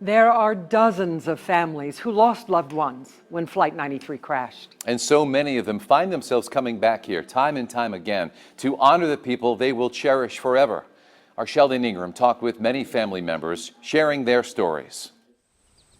There are dozens of families who lost loved ones when Flight 93 crashed. And so many of them find themselves coming back here time and time again to honor the people they will cherish forever. Our Sheldon Ingram talked with many family members, sharing their stories.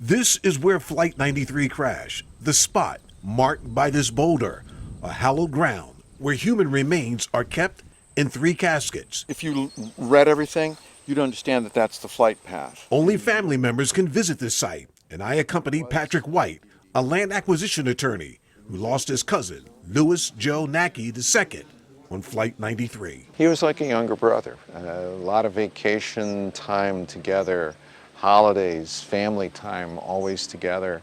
This is where Flight 93 crashed, the spot marked by this boulder, a hallowed ground where human remains are kept in 3 caskets. If you read everything, you'd understand that that's the flight path. Only family members can visit this site, and I accompanied Patrick White, a land acquisition attorney who lost his cousin, Louis Joe Nackey II, on Flight 93. He was like a younger brother. A lot of vacation time together, holidays, family time, always together.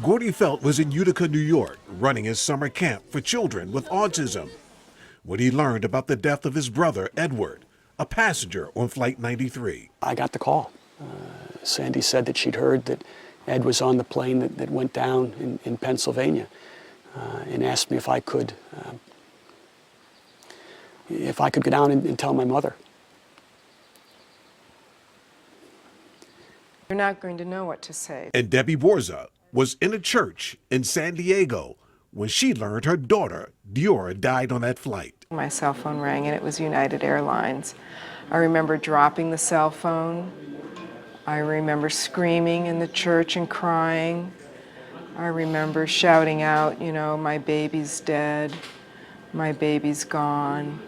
Gordy Felt was in Utica, New York, running his summer camp for children with autism when he learned about the death of his brother, Edward, a passenger on Flight 93. I got the call. Sandy said that she'd heard that Ed was on the plane that went down in Pennsylvania, and asked me if I could go down and tell my mother. You're not going to know what to say. And Debbie Borza was in a church in San Diego when she learned her daughter, Diora, died on that flight. My cell phone rang and it was United Airlines. I remember dropping the cell phone. I remember screaming in the church and crying. I remember shouting out, you know, my baby's dead, my baby's gone.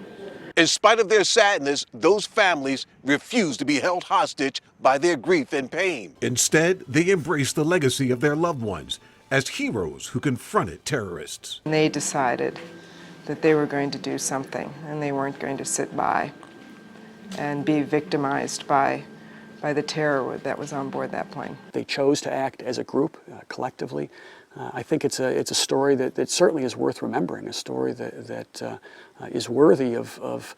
In spite of their sadness, those families refuse to be held hostage by their grief and pain. Instead, they embraced the legacy of their loved ones as heroes who confronted terrorists. And they decided that they were going to do something and they weren't going to sit by and be victimized by the terror that was on board that plane. They chose to act as a group, collectively. I think it's a story that certainly is worth remembering, a story that is worthy of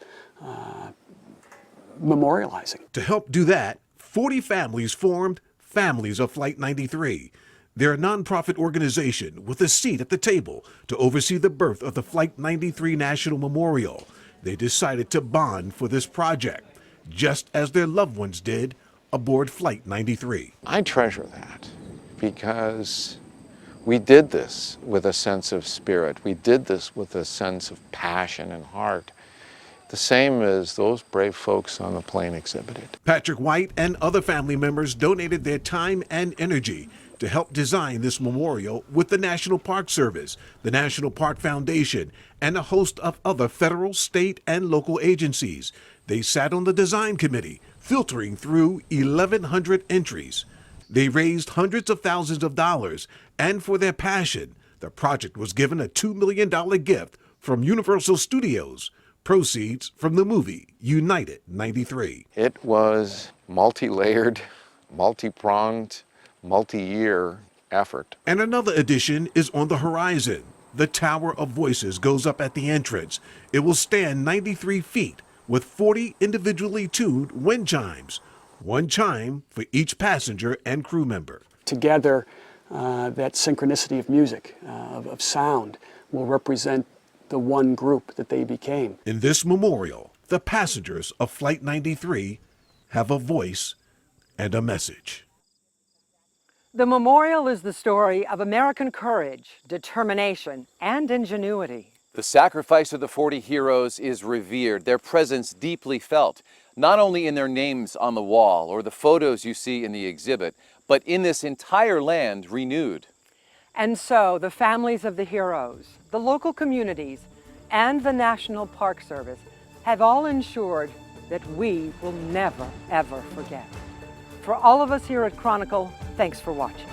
memorializing. To help do that, 40 families formed Families of Flight 93. They're a nonprofit organization with a seat at the table to oversee the birth of the Flight 93 National Memorial. They decided to bond for this project, just as their loved ones did aboard Flight 93. I treasure that because we did this with a sense of spirit. We did this with a sense of passion and heart, the same as those brave folks on the plane exhibited. Patrick White and other family members donated their time and energy to help design this memorial with the National Park Service, the National Park Foundation, and a host of other federal, state, and local agencies. They sat on the design committee, filtering through 1,100 entries. They raised hundreds of thousands of dollars, and for their passion, the project was given a $2 million gift from Universal Studios, proceeds from the movie United 93. It was multi-layered, multi-pronged, multi-year effort. And another addition is on the horizon. The Tower of Voices goes up at the entrance. It will stand 93 feet with 40 individually tuned wind chimes, one chime for each passenger and crew member. Together, that synchronicity of music, of sound, will represent the one group that they became. In this memorial, the passengers of Flight 93 have a voice and a message. The memorial is the story of American courage, determination, and ingenuity. The sacrifice of the 40 heroes is revered, their presence deeply felt, not only in their names on the wall or the photos you see in the exhibit, but in this entire land renewed. And so the families of the heroes, the local communities, and the National Park Service have all ensured that we will never, ever forget. For all of us here at Chronicle, thanks for watching.